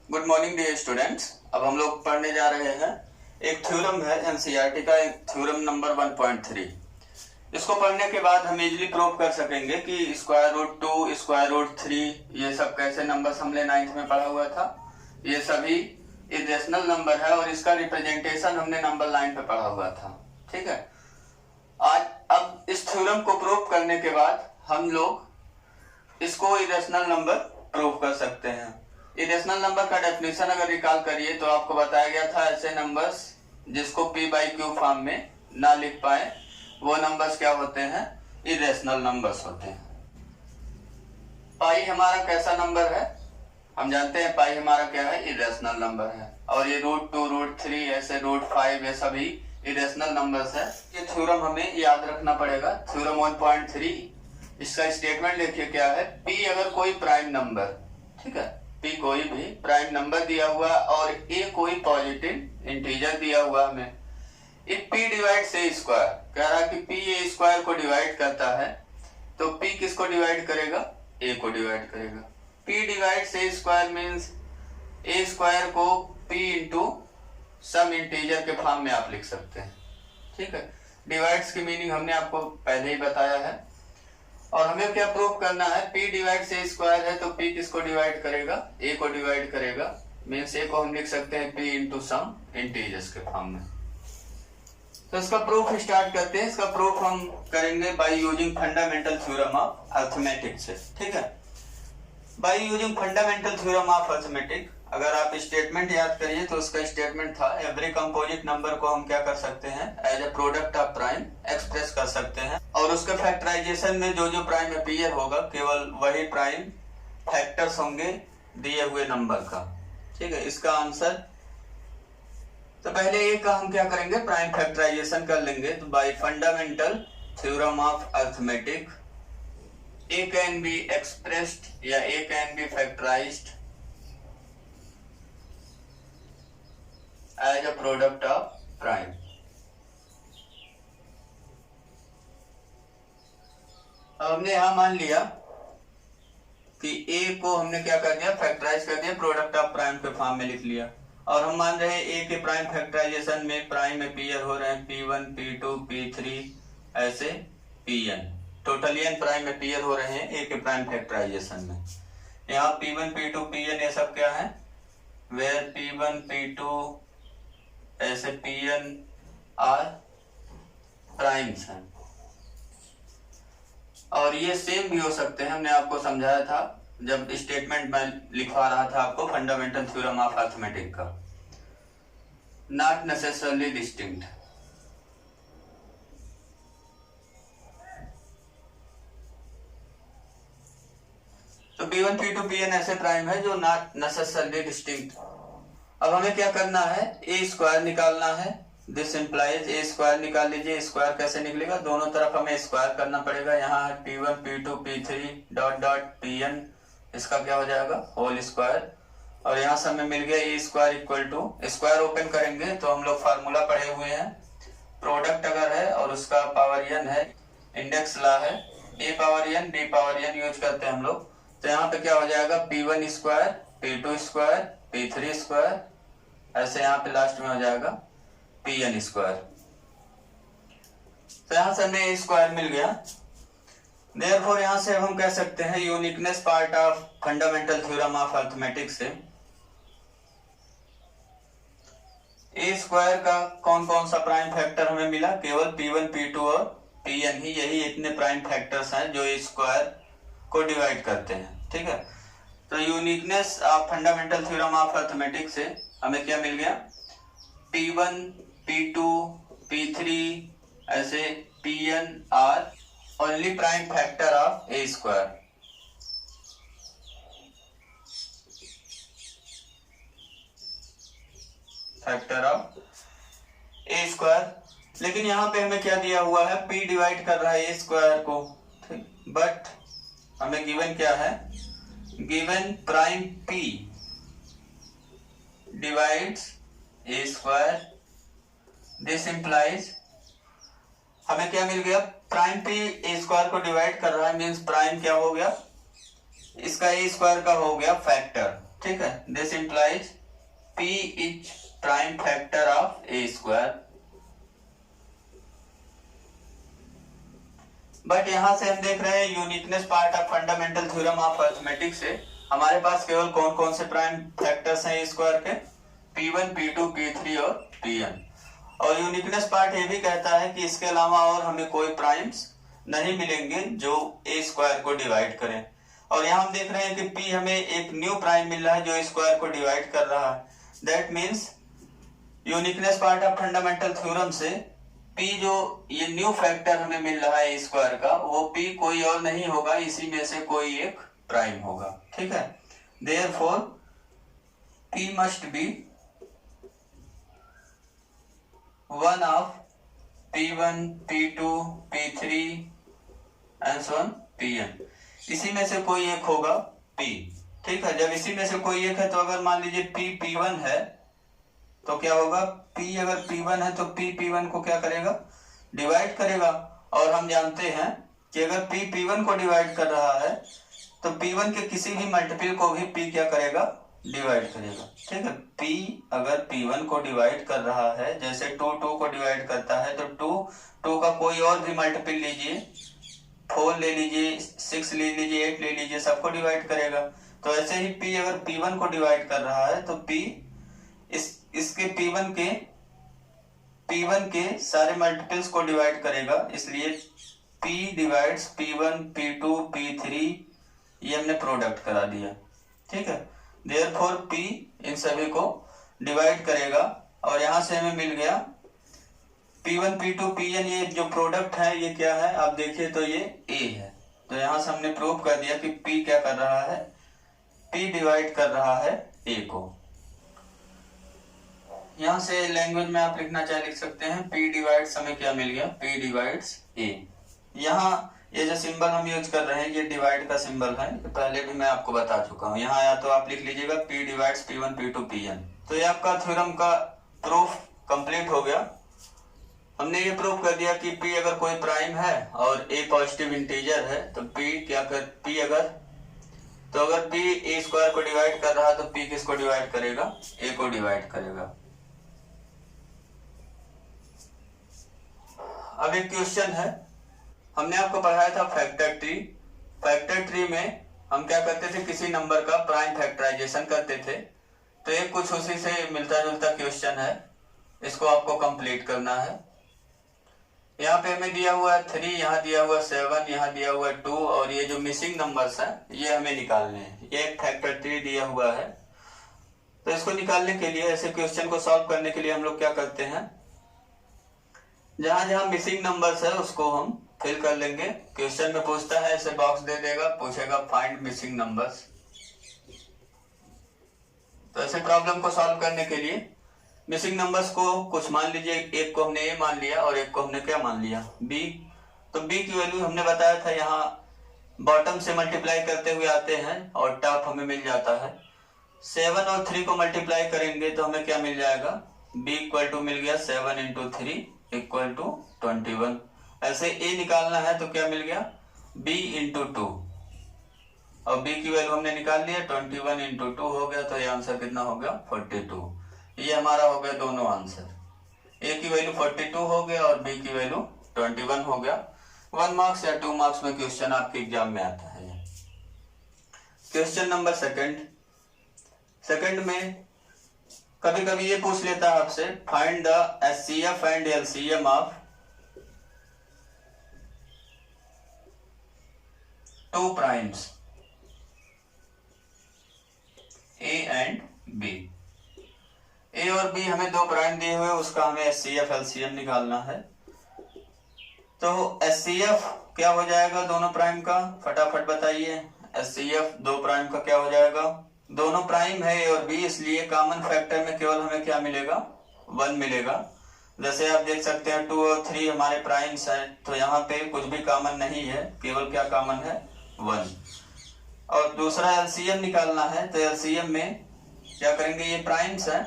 Good morning dear students. अब हम लोग पढ़ने जा रहे हैं एक थ्योरम है एनसीईआरटी का, एक थ्योरम नंबर 1.3। इसको पढ़ने के बाद हम इजीली प्रूव कर सकेंगे कि स्क्वायर रूट 2, स्क्वायर रूट 3 ये सब कैसे नंबर्स हमने 9th में पढ़ा हुआ था, ये सभी इरेशनल नंबर है और इसका रिप्रेजेंटेशन हमने नंबर 9 पे पढ़ा हुआ था। ठीक है, आज अब इस थ्योरम को प्रूव करने के बाद हम लोग इसको इरेशनल नंबर प्रूव कर सकते हैं। इरेशनल नंबर का डेफिनेशन अगर रिकॉल करिए तो आपको बताया गया था ऐसे नंबर्स जिसको p बाई क्यू फॉर्म में ना लिख पाए वो नंबर्स क्या होते हैं, इरेशनल नंबर्स होते हैं। पाई हमारा कैसा नंबर है, हम जानते हैं पाई हमारा क्या है, इरेशनल नंबर है। और ये रूट 2, रूट 3, ऐसे रूट 5 ये सभी इरेशनल नंबर्स है। ये थ्योरम हमें याद रखना पड़ेगा। थ्योरम 1.3 इसका स्टेटमेंट देखिए क्या है, p अगर कोई प्राइम नंबर, ठीक है, p कोई भी प्राइम नंबर दिया हुआ और a कोई पॉजिटिव इंटीजर दिया हुआ हमें, if p divides a square, कह रहा है कि p a स्क्वायर को डिवाइड करता है तो p किसको डिवाइड करेगा, a को डिवाइड करेगा। p divides a square means a square को p इंटू सम इंटीजर के फॉर्म में आप लिख सकते हैं। ठीक है, डिवाइड्स की मीनिंग हमने आपको पहले ही बताया है। और हमें क्या प्रूव करना है, p डिवाइड से स्क्वायर है तो p किसको डिवाइड करेगा, a को डिवाइड करेगा। मीन्स a को हम लिख सकते हैं p इंटू सम इंटीजर्स के फॉर्म में। तो इसका प्रूफ स्टार्ट करते हैं। इसका प्रूफ हम करेंगे by using fundamental theorem of arithmetic से। ठीक है, by using fundamental theorem of arithmetic, अगर आप स्टेटमेंट याद करिए तो उसका स्टेटमेंट था एवरी कंपोजिट नंबर को हम क्या कर सकते हैं, as a product of prime express कर सकते हैं। और उसके फैक्टराइजेशन में जो जो प्राइम अपीयर होगा केवल वही प्राइम फैक्टर्स होंगे दिए हुए नंबर का। ठीक है, इसका आंसर तो पहले ए का हम क्या करेंगे, प्राइम फैक्टराइजेशन कर लेंगे। तो bye fundamental theorem of arithmetic a can be expressed या a can be factorized as a product of prime। अब हमने यहां मान लिया कि a को हमने क्या कर दिया, फैक्टराइज कर दिया, प्रोडक्ट ऑफ प्राइम के फॉर्म में लिख लिया। और हम मान रहे हैं a के प्राइम फैक्टराइजेशन में प्राइम अपीयर हो रहे हैं p1, p2, p3 ऐसे pn, total n prime appear हो रहे हैं a के प्राइम फैक्टराइजेशन में। यहाँ p1, p2, pn ये सब क्या है, वेयर p1, p2 ऐसे pn आर प्राइम्स हैं। और ये सेम भी हो सकते हैं, हमने आपको समझाया था जब स्टेटमेंट में लिखवा रहा था आपको फंडामेंटल थ्योरम ऑफ अरिथमेटिक का, नॉट नेसेसरली डिस्टिंक्ट। तो p1, p2, pn ऐसे प्राइम है जो नॉट नेसेसरली डिस्टिंक्ट। अब हमें क्या करना है, a स्क्वायर निकालना है। दिस इंप्लाइज a स्क्वायर निकाल लीजिए। स्क्वायर कैसे निकलेगा, दोनों तरफ हमें स्क्वायर करना पड़ेगा। यहाँ है p1, p2, p3 dot dot pn, इसका क्या हो जाएगा, होल स्क्वायर। और यहाँ से हमें मिल गया a square equal to, square open करेंगे तो हम लोग फार्मूला पढ़े हुए हैं, प्रोडक्ट अगर है और उसका पावर n है, इंडेक्स ला है, a power n b power n use करते हैं हम लोग। तो यहाँ पे क्या हो जाएगा, p1 square, p2 square, p3 square, ऐसे यहाँ पे लास्ट में हो जाएगा pn स्क्वायर। तो यहाँ से हमें a स्क्वायर मिल गया। देयरफॉर यहाँ से हम कह सकते हैं uniqueness part of fundamental theorem of arithmetic से a स्क्वायर का कौन कौन सा प्राइम फैक्टर हमें मिला, केवल p1, p2 और pn ही, यही इतने प्राइम फैक्टर्स हैं जो a स्क्वायर को डिवाइड करते हैं। ठीक है, तो uniqueness of fundamental theorem of arithmetic से हमें क्या मिल गया, p1, p2, p3 ऐसे pn are only prime factor of a square. Factor of a square. लेकिन यहाँ पे हमें क्या दिया हुआ है, p डिवाइड कर रहा है a स्क्वायर को, बट हमें गिवन क्या है, given prime p divides a square. This implies हमें क्या मिल गया, प्राइम p a स्क्वायर को डिवाइड कर रहा है, मीन्स प्राइम क्या हो गया, इसका a स्क्वायर का हो गया फैक्टर। ठीक है, this implies P is prime factor of A square. But यहां से हम देख रहे हैं uniqueness part of fundamental theorem of arithmetic से हमारे पास केवल कौन कौन से प्राइम फैक्टर्स हैं A स्क्वायर के, P1, P2, P3 और Pn। और यूनिकनेस पार्ट ये भी कहता है कि इसके अलावा और हमें कोई प्राइम्स नहीं मिलेंगे जो A स्क्वायर को डिवाइड करें। और यहाँ हम देख रहे हैं कि P हमें एक न्यू प्राइम मिल रहा है जो A स्क्वायर को डिवाइड कर रहा है। That means uniqueness part of fundamental theorem से P जो ये न्यू फैक्टर हमें मिल रहा है A स्क्वायर का, वो P कोई और नहीं होगा, इसी में से कोई एक प्राइम होगा। ठीक है, therefore P must be one of P1, P2, P3 and so on Pn। इसी में से कोई एक होगा P। ठीक है, जब इसी में से कोई एक है तो अगर मान लीजिए P P1 है तो क्या होगा, P अगर P1 है तो P P1 को क्या करेगा, डिवाइड करेगा। और हम जानते हैं कि अगर P P1 को डिवाइड कर रहा है तो P1 के किसी भी मल्टीपल को भी P क्या करेगा, डिवाइड करेगा। ठीक है, P अगर P1 को डिवाइड कर रहा है, जैसे 2 2 को डिवाइड करता है तो 2 का कोई और भी मल्टीपल लीजिए, 4 ले लीजिए, 6 ले लीजिए, 8 ले लीजिए, सबको डिवाइड करेगा। तो ऐसे ही P अगर P1 को डिवाइड कर रहा है तो P इसके P1 के सारे मल्टीपल्स को डिवाइड करेगा, इसलिए P divides P1, P2, P3, ये हमने प्रोडक्ट करा दिया। ठीक है, देयरफॉर P इन सभी को डिवाइड करेगा और यहां से हमें मिल गया P1, P2, Pn, ये जो प्रोडक्ट है ये क्या है, आप देखिए तो ये A है। तो यहां से हमने प्रूव कर दिया कि P क्या कर रहा है, P डिवाइड कर रहा है A को। यहां से लैंग्वेज में आप लिखना चाहे लिख सकते हैं, P डिवाइड्स हमें क्या मिल गया, P डिवाइड्स A। यहाँ ये जो सिंबल हम यूज कर रहे हैं ये डिवाइड का सिंबल है, पहले भी मैं आपको बता चुका हूँ। यहाँ या तो आप लिख लीजिएगा P divides P1, P2, Pn। तो ये आपका थ्योरम का प्रूफ कंप्लीट हो गया। हमने ये प्रूफ कर दिया कि P अगर कोई प्राइम है और A पॉजिटिव इंटीजर है तो अगर P A स्क्वायर को डिवाइड कर रहा है तो P किसको डिवाइड करेगा, A को डिवाइड करेगा। अब एक क्वेश्चन है, हमने आपको पढ़ाया था फैक्टर ट्री। फैक्टर ट्री में हम क्या करते थे, किसी नंबर का प्राइम फैक्टराइजेशन करते थे। तो ये कुछ उसी से मिलता जुलता क्वेश्चन है, इसको आपको कंप्लीट करना है। यहाँ पे हमें दिया हुआ है 3, यहाँ दिया हुआ 7, यहाँ दिया हुआ 2 और ये जो मिसिंग नंबर्स हैं ये हमें निकालने हैं। ये एक फैक्टर ट्री दिया हुआ है, तो इसको निकालने के लिए, ऐसे क्वेश्चन को सॉल्व करने के लिए हम लोग क्या करते हैं, जहां जहां मिसिंग नंबर्स है उसको हम फिल कर लेंगे। क्वेश्चन में पूछता है, ऐसे बॉक्स दे देगा, पूछेगा फाइंड मिसिंग नंबर्स। तो ऐसे प्रॉब्लम को सॉल्व करने के लिए मिसिंग नंबर्स को कुछ मान लीजिए, एक को हमने A मान लिया और एक को हमने क्या मान लिया, B। तो B की वैल्यू हमने बताया था यहाँ बॉटम से मल्टीप्लाई करते हुए आते हैं और टॉप हमें मिल जाता है। 7 और 3 को मल्टीप्लाई करेंगे तो हमें क्या मिल जाएगा, B इक्वल टू मिल गया 7 × 3 इक्वल टू 21। ऐसे A निकालना है तो क्या मिल गया, B × 2 और B की वैल्यू हमने निकाल लिया, 21 × 2 हो गया, तो ये आंसर कितना हो गया, 42। ये हमारा हो गया दोनों आंसर, A की वैल्यू 42 हो गया और B की वैल्यू 21 हो गया। 1 मार्क्स या 2 मार्क्स में क्वेश्चन आपके एग्जाम में आता है। क्वेश्चन नंबर सेकंड में कभी कभी ये पूछ लेता है आपसे, find the HCF and LCM of 2 primes A and B। A और B हमें 2 प्राइम दिए हुए, उसका हमें HCF LCM निकालना है। तो HCF क्या हो जाएगा दोनों प्राइम का, फटाफट बताइए। HCF 2 प्राइम का क्या हो जाएगा, दोनों प्राइम है A और B, इसलिए कॉमन फैक्टर में केवल हमें क्या मिलेगा, 1 मिलेगा। जैसे आप देख सकते हैं 2 और 3 हमारे प्राइम्स हैं, तो यहाँ पे कुछ भी कॉमन नहीं है, केवल क्या कॉमन है, 1। और दूसरा LCM निकालना है, तो LCM में क्या करेंगे, ये प्राइम्स है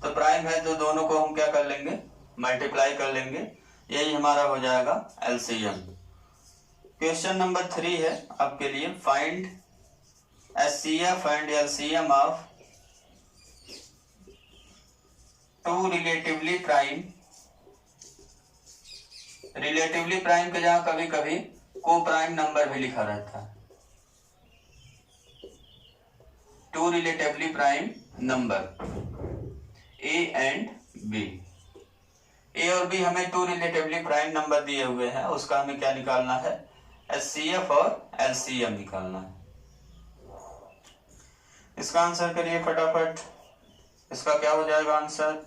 तो प्राइम है तो दोनों को हम क्या कर लेंगे, मल्टीप्लाई कर लेंगे, यही हमारा हो जाएगा LCM। क्वेश्चन नंबर 3 है आपके लिए, find HCF and LCM of two relatively prime के जहां कभी कभी को प्राइम नंबर भी लिखा रहता है, two relatively prime number A and B. A और बी हमें टू रिलेटिवली प्राइम नंबर दिए हुए हैं, उसका हमें क्या निकालना है, एचसीएफ और एलसीएम निकालना है। इसका आंसर करिए फटाफट। इसका क्या हो जाएगा आंसर,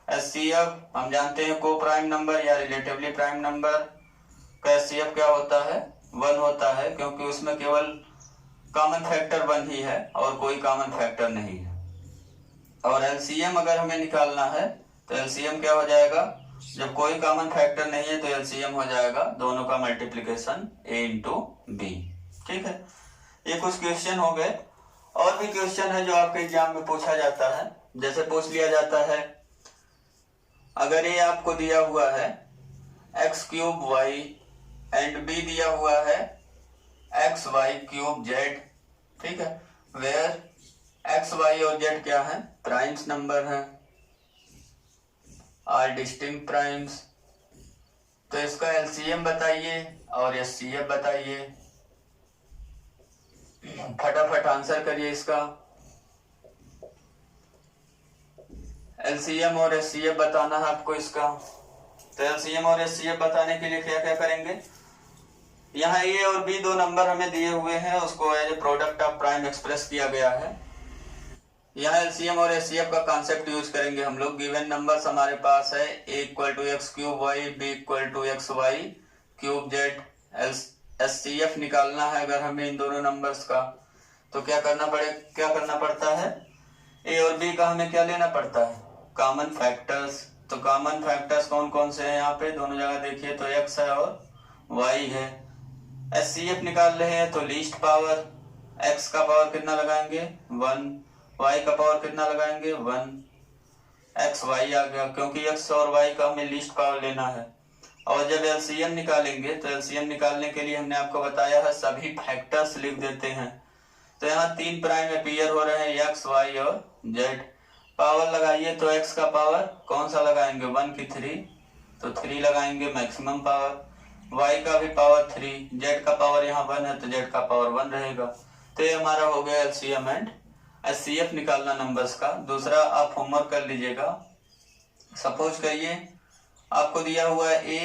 एचसीएफ हम जानते हैं को प्राइम नंबर या रिलेटिवली प्राइम नंबर का एचसीएफ क्या होता है, 1 होता है, क्योंकि उसमें केवल कॉमन फैक्टर 1 ही है और कोई कॉमन फैक्टर नहीं है। और एलसीएम अगर हमें निकालना है तो एलसीएम क्या हो जाएगा, जब कोई कॉमन फैक्टर नहीं है तो एलसीएम हो जाएगा दोनों का मल्टीप्लिकेशन a इंटू बी। ठीक है, ये कुछ क्वेश्चन हो गए। और भी क्वेश्चन है जो आपके एग्जाम में पूछा जाता है। जैसे पूछ लिया जाता है, अगर ये आपको दिया हुआ है x cube y and b दिया हुआ है एक्स वाई क्यूब जेड, ठीक है, वेयर एक्स वाई और जेड क्या है, प्राइम्स नंबर है, आर डिस्टिंक्ट प्राइम्स। तो इसका एलसीएम बताइए और एचसीएफ बताइए। फटाफट आंसर करिए इसका। एलसीएम और एचसीएफ बताना है आपको इसका। तो एलसीएम और एचसीएफ बताने के लिए क्या क्या करेंगे, यहाँ ए और बी दो नंबर हमें दिए हुए हैं, उसको as a product of prime express किया गया है। यहाँ एलसीएम और एचसीएफ का कॉन्सेप्ट यूज करेंगे हम लोग। गिवन नंबर्स हमारे पास है a equal to x cube y, b equal to x y cube z. HCF निकालना है अगर हमें इन दोनों नंबर्स का, तो क्या करना पड़ता है, ए और बी का हमें क्या लेना पड़ता है, कॉमन फैक्टर्स। तो कॉमन फैक्टर्स कौन कौन से हैं यहाँ पे, दोनों जगह देखिए तो x है और y है। एचसीएफ निकाल रहे हैं तो लीस्ट पावर, x का पावर कितना लगाएंगे 1, y का पावर कितना लगाएंगे 1, x y आ गया, क्योंकि x और y का हमें लीस्ट पावर लेना है। और जब एलसीएम निकालेंगे तो एलसीएम निकालने के लिए हमने आपको बताया है सभी फैक्टर्स लिख देते हैं। तो यहाँ 3 प्राइम अपीयर हो रहे हैं x y और z। पावर लगाइए तो x का पावर कौन सा लगाएंगे 1 की 3, तो 3 लगाएंगे मैक्सिमम पावर। y का भी पावर 3, z का पावर यहाँ 1 है तो z का पावर 1 रहेगा। तो ये हमारा हो गया एलसीएम एंड एचसीएफ निकालना नंबर्स का। दूसरा आप होमवर्क कर लीजिएगा। सपोज करिए आपको दिया हुआ है a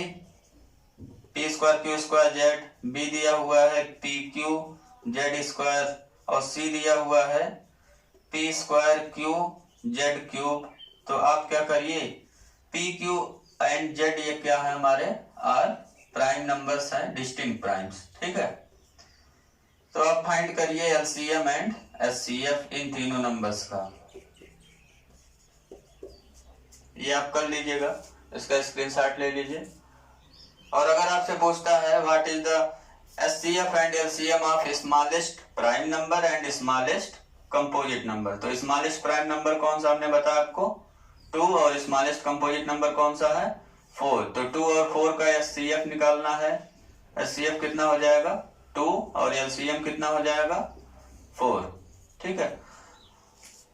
p square Q square Z, b दिया हुआ है p क्यू जेड स्क्वायर और c दिया हुआ है p square Q Z cube. तो आप क्या करिए, p क्यू एंड z ये क्या है हमारे आर प्राइम नंबर्स हैं, डिस्टिंक्ट प्राइम्स। ठीक है, तो आप फाइंड करिए एलसीएम एंड एचसीएफ इन तीनों नंबर्स का। ये आप कर लीजिएगा, इसका स्क्रीनशॉट ले लीजिए। और अगर आपसे पूछता है what is the HCF and LCM of smallest prime number and smallest composite number, तो स्मॉलेस्ट प्राइम नंबर कौन सा हमने बताया आपको 2, और स्मॉलेस्ट कंपोजिट नंबर कौन सा है 4। तो 2 और 4 का एचसीएफ निकालना है। एचसीएफ कितना हो जाएगा 2 और एलसीएम कितना हो जाएगा 4। ठीक है,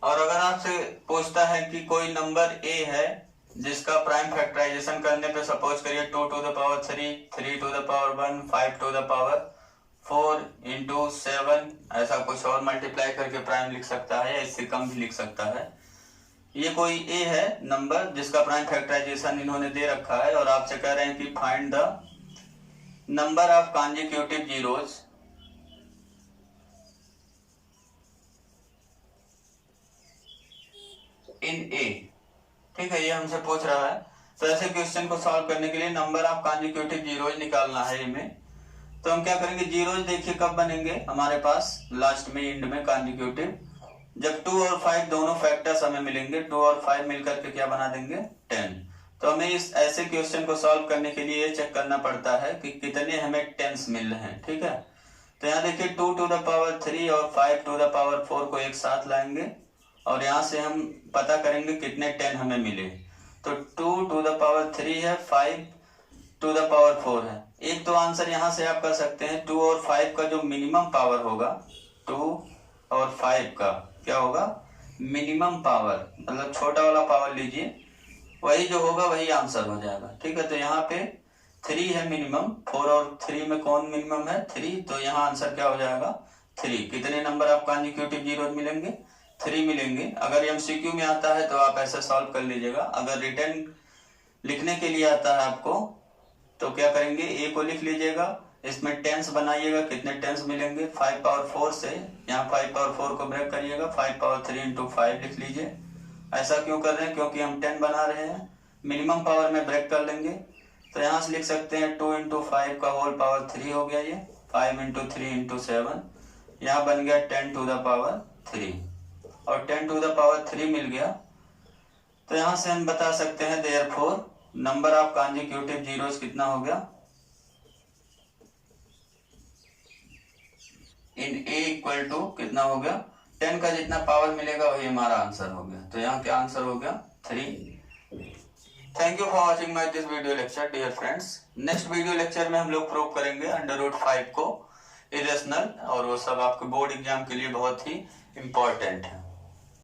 और अगर आपसे पूछता है कि कोई नंबर ए है जिसका प्राइम फैक्टराइजेशन करने पे सपोज करिए 2 to the power 3, 3 to the power 1, 5 to the power 4 into 7, ऐसा कुछ और मल्टीप्लाई करके प्राइम लिख सकता है या इससे कम भी लिख सकता है। ये कोई ए है नंबर जिसका प्राइम फैक्टराइजेशन इन्होंने दे रखा है और आपसे कह रहे हैं कि find the number of consecutive zeros in A. ठीक है, ये हमसे पूछ रहा है। तो ऐसे क्वेश्चन को सॉल्व करने के लिए नंबर ऑफ कॉन्जिक्यूटिव जीरोज निकालना है इनमें। तो हम क्या करेंगे, जीरोज देखिए कब बनेंगे हमारे पास लास्ट में एंड में कॉन्जिक्यूटिव, जब 2 और 5 दोनों फैक्टर्स हमें मिलेंगे, 2 और 5 मिलकर के क्या बना देंगे 10। तो हमें इस ऐसे क्वेश्चन को सॉल्व करने के लिए ये चेक करना पड़ता है कि कितने हमें टेंस मिल रहे हैं। ठीक है, तो यहाँ देखिए 2 टू द पावर 3 और 5 टू द पावर 4 को एक साथ लाएंगे और यहाँ से हम पता करेंगे कितने 10 हमें मिले। तो 2 टू द पावर 3 है, 5 टू द पावर 4 है। एक तो आंसर यहाँ से आप कर सकते हैं 2 और 5 का जो मिनिमम पावर होगा, 2 और 5 का क्या होगा मिनिमम पावर, मतलब छोटा वाला पावर लीजिए वही जो होगा वही आंसर हो जाएगा। ठीक है, तो यहाँ पे 3 है मिनिमम, 4 और 3 में कौन मिनिमम है? 3, तो यहाँ आंसर क्या हो जाएगा? 3। कितने नंबर आपको कॉन्जिक्यूटिव जीरो मिलेंगे? 3 मिलेंगे। अगर एमसीक्यू में आता है तो आप ऐसे सॉल्व कर लीजिएगा। अगर रिटर्न लिखने के लिए आता है आपको तो क्या करेंगे, ए को लिख लीजिएगा, इसमें टेंस बनाइएगा, कितने टेंस मिलेंगे? 5 पावर 4 से यहाँ 5 पावर 4 को ब्रेक करिएगा, 5 पावर 3 इंटू 5 लिख लीजिए। ऐसा क्यों कर रहे हैं? क्योंकि हम 10 बना रहे हैं, मिनिमम पावर में ब्रेक कर लेंगे। तो यहाँ से लिख सकते हैं 2 इंटू 5 का होल पावर 3 हो गया, ये 5 इंटू 3 इंटू 7, यहाँ बन गया 10 टू द पावर 3, और 10 टू द पावर 3 मिल गया। तो यहाँ से हम बता सकते हैं therefore number of consecutive zeros कितना हो गया? इन ए इक्वल टू कितना हो गया? 10 का जितना पावर मिलेगा वही हमारा आंसर हो गया। तो यहाँ क्या आंसर हो गया? 3। Thank you for watching my this video lecture dear friends. Next video lecture में हम लोग प्रूव करेंगे अंडर रूट 5 को इरेशनल, और वो सब आपके बोर्ड एग्जाम के लिए बहुत ही इंपॉर्टेंट है।